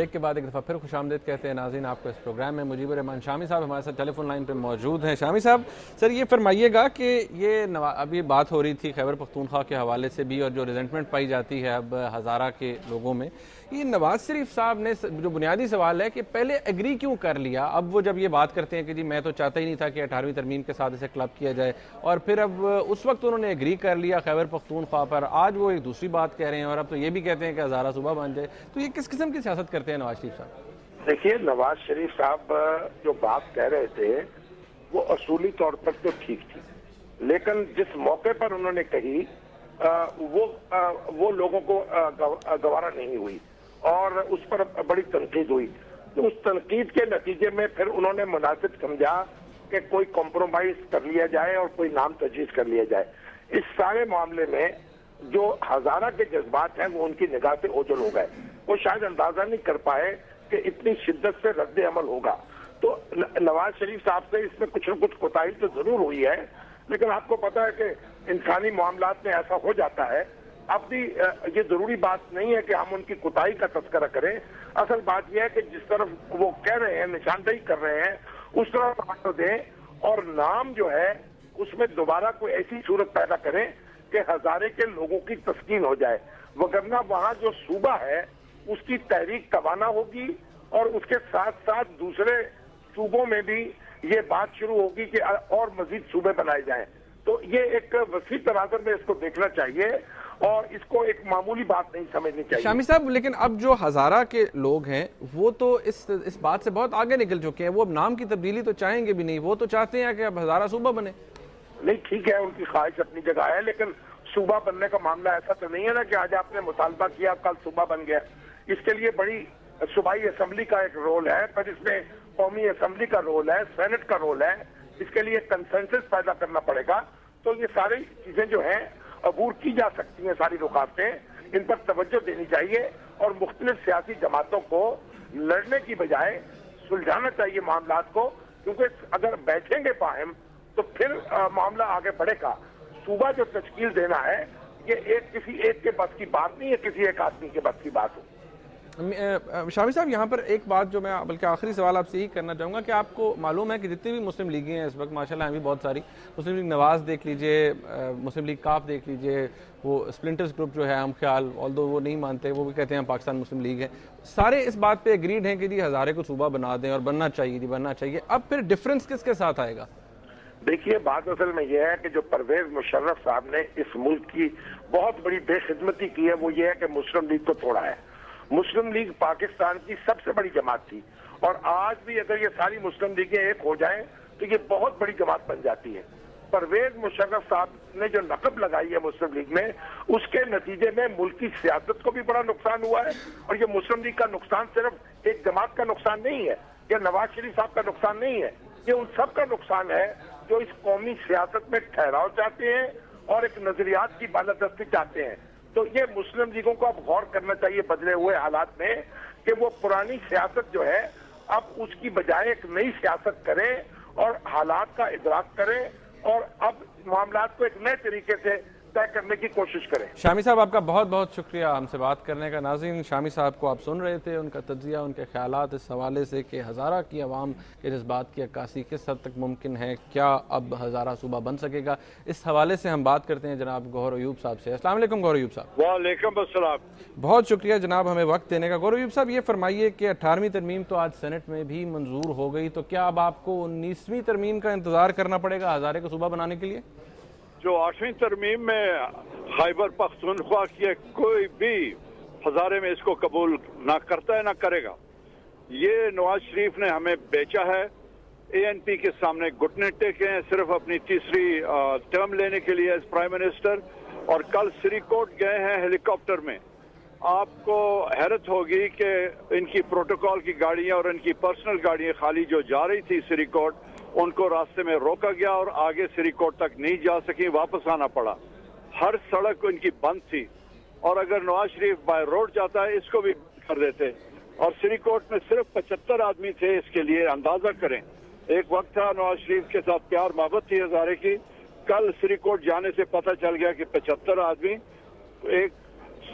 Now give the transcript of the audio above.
Break کے بعد ایک دفعہ پھر خوش آمدید کہتے ہیں ناظرین آپ کو اس پروگرام میں۔ مجیب الرحمان شامی صاحب ہمارے ساتھ ٹیلی فون لائن پہ موجود ہیں۔ شامی صاحب سر یہ فرمائیے گا کہ یہ ابھی بات ہو رہی تھی خیبر پختونخوا کے حوالے سے بھی، اور جو ریزنٹمنٹ پائی جاتی ہے اب ہزارہ کے لوگوں میں، یہ نواز شریف صاحب نے جو بنیادی سوال ہے کہ پہلے ایگری کیوں کر لیا؟ اب وہ جب یہ بات کرتے ہیں کہ جی میں تو چاہتا ہی نہیں تھا کہ 18ویں ترمیم کے ساتھ اسے کلب کیا جائے، اور پھر اب اس وقت انہوں نے ایگری کر لیا خیبر پختونخوا پر، آج وہ ایک دوسری بات کہہ رہے ہیں اور اب تو یہ بھی کہتے ہیں کہ ہزارہ صوبہ بن جائے، تو یہ کس قسم کی سیاست کرتے ہیں نواز شریف صاحب؟ دیکھیے، نواز شریف صاحب جو بات کہہ رہے تھے وہ اصولی طور پر تو ٹھیک تھی، لیکن جس موقع پر انہوں نے کہی وہ لوگوں کو گوارا نہیں ہوئی اور اس پر بڑی تنقید ہوئی۔ تو اس تنقید کے نتیجے میں پھر انہوں نے مناسب سمجھا کہ کوئی کمپرومائز کر لیا جائے اور کوئی نام تجویز کر لیا جائے۔ اس سارے معاملے میں جو ہزارہ کے جذبات ہیں وہ ان کی نگاہ سے اوجھل ہو گئے، وہ شاید اندازہ نہیں کر پائے کہ اتنی شدت سے رد عمل ہوگا۔ تو نواز شریف صاحب سے اس میں کچھ نہ کچھ کوتاہی تو ضرور ہوئی ہے، لیکن آپ کو پتا ہے کہ انسانی معاملات میں ایسا ہو جاتا ہے۔ اب بھی یہ ضروری بات نہیں ہے کہ ہم ان کی کوتاہی کا تذکرہ کریں، اصل بات یہ ہے کہ جس طرف وہ کہہ رہے ہیں، نشاندہی کر رہے ہیں، اس طرح توجہ دیں اور نام جو ہے اس میں دوبارہ کوئی ایسی صورت پیدا کریں کہ ہزارے کے لوگوں کی تسکین ہو جائے، وگرنہ وہاں جو صوبہ ہے اس کی تحریک توانا ہوگی اور اس کے ساتھ ساتھ دوسرے صوبوں میں بھی یہ بات شروع ہوگی کہ اور مزید صوبے بنائے جائیں۔ تو یہ ایک وسیع تناظر میں اس کو دیکھنا چاہیے اور اس کو ایک معمولی بات نہیں سمجھنی چاہیے۔ شامی صاحب لیکن اب جو ہزارہ کے لوگ ہیں وہ تو اس بات سے بہت آگے نکل چکے ہیں، وہ اب نام کی تبدیلی تو چاہیں گے بھی نہیں، وہ تو چاہتے ہیں کہ اب ہزارہ صوبہ بنے۔ نہیں، ٹھیک ہے، ان کی خواہش اپنی جگہ ہے، لیکن صوبہ بننے کا معاملہ ایسا تو نہیں ہے نا کہ آج آپ نے مطالبہ کیا کل صوبہ بن گیا۔ اس کے لیے بڑی صوبائی اسمبلی کا ایک رول ہے، پھر اس میں قومی اسمبلی کا رول ہے، سینٹ کا رول ہے، اس کے لیے کنسنسس پیدا کرنا پڑے گا۔ تو یہ ساری چیزیں جو ہیں عبور کی جا سکتی ہیں، ساری رکاوٹیں، ان پر توجہ دینی چاہیے اور مختلف سیاسی جماعتوں کو لڑنے کی بجائے سلجھانا چاہیے معاملات کو، کیونکہ اگر بیٹھیں گے باہم تو پھر معاملہ آگے بڑھے گا۔ صوبہ جو تشکیل دینا ہے یہ کسی ایک کے بس کی بات نہیں ہے، کسی ایک آدمی کے بس کی بات ہو۔ شامی صاحب یہاں پر ایک بات جو میں بلکہ آخری سوال آپ سے یہی کرنا چاہوں گا کہ آپ کو معلوم ہے کہ جتنی بھی مسلم لیگیں ہیں اس وقت ماشاءاللہ ہیں بھی بہت ساری، مسلم لیگ نواز دیکھ لیجئے، مسلم لیگ کاف دیکھ لیجئے، وہ اسپلنٹرز گروپ جو ہے ہم خیال، آلدو وہ نہیں مانتے، وہ بھی کہتے ہیں پاکستان مسلم لیگ ہے، سارے اس بات پہ ایگریڈ ہیں کہ جی ہزارے کو صوبہ بنا دیں اور بننا چاہیے، جی بننا چاہیے۔ اب پھر ڈیفرنس کس کے ساتھ آئے گا؟ دیکھیے، بات اصل میں یہ ہے کہ جو پرویز مشرف صاحب نے اس ملک کی بہت بڑی بے خدمتی کی ہے وہ یہ ہے کہ مسلم لیگ کو توڑا ہے۔ مسلم لیگ پاکستان کی سب سے بڑی جماعت تھی اور آج بھی اگر یہ ساری مسلم لیگیں ایک ہو جائیں تو یہ بہت بڑی جماعت بن جاتی ہے۔ پرویز مشرف صاحب نے جو نقب لگائی ہے مسلم لیگ میں، اس کے نتیجے میں ملک کی سیاست کو بھی بڑا نقصان ہوا ہے، اور یہ مسلم لیگ کا نقصان صرف ایک جماعت کا نقصان نہیں ہے یا نواز شریف صاحب کا نقصان نہیں ہے، یہ ان سب کا نقصان ہے جو اس قومی سیاست میں ٹھہراؤ چاہتے ہیں اور ایک نظریات کی بالادستی چاہتے ہیں۔ تو یہ مسلم لیگوں کو اب غور کرنا چاہیے بدلے ہوئے حالات میں کہ وہ پرانی سیاست جو ہے اب اس کی بجائے ایک نئی سیاست کریں اور حالات کا ادراک کریں اور اب معاملات کو ایک نئے طریقے سے طے کرنے کی کوشش کریں۔ شامی صاحب آپ کا بہت بہت شکریہ ہم سے بات کرنے کا۔ ناظرین، شامی صاحب کو آپ سن رہے تھے، ان کا تجزیہ، ان کے خیالات اس حوالے سے کہ ہزارہ کی عوام کے جذبات کی عکاسی کس حد تک ممکن ہے، کیا اب ہزارہ صوبہ بن سکے گا، اس حوالے سے ہم بات کرتے ہیں جناب گوہر ایوب صاحب سے۔ السلام علیکم گوہر ایوب صاحب۔ وعلیکم السلام۔ بہت شکریہ جناب ہمیں وقت دینے کا۔ گوہر ایوب صاحب یہ فرمائیے کہ 18ویں ترمیم تو آج سینٹ میں بھی منظور ہو گئی، تو کیا اب آپ کو 19ویں ترمیم کا انتظار کرنا پڑے گا ہزارے کو صوبہ بنانے کے لیے؟ جو 8ویں ترمیم میں خیبر پختونخوا کی کوئی بھی ہزارے میں اس کو قبول نہ کرتا ہے نہ کرے گا۔ یہ نواز شریف نے ہمیں بیچا ہے، اے این پی کے سامنے گھٹنے ٹیکے ہیں صرف اپنی تیسری ٹرم لینے کے لیے ایز پرائم منسٹر، اور کل سری کوٹ گئے ہیں ہیلی کاپٹر میں۔ آپ کو حیرت ہوگی کہ ان کی پروٹوکول کی گاڑیاں اور ان کی پرسنل گاڑیاں خالی جو جا رہی تھی سری کوٹ، ان کو راستے میں روکا گیا اور آگے سری کوٹ تک نہیں جا سکی، واپس آنا پڑا۔ ہر سڑک ان کی بند تھی، اور اگر نواز شریف بائی روڈ جاتا ہے اس کو بھی کر دیتے، اور سری کوٹ میں صرف 75 آدمی تھے۔ اس کے لیے اندازہ کریں، ایک وقت تھا نواز شریف کے ساتھ پیار محبت تھی ہزارے کی، کل سری کوٹ جانے سے پتہ چل گیا کہ 75 آدمی ایک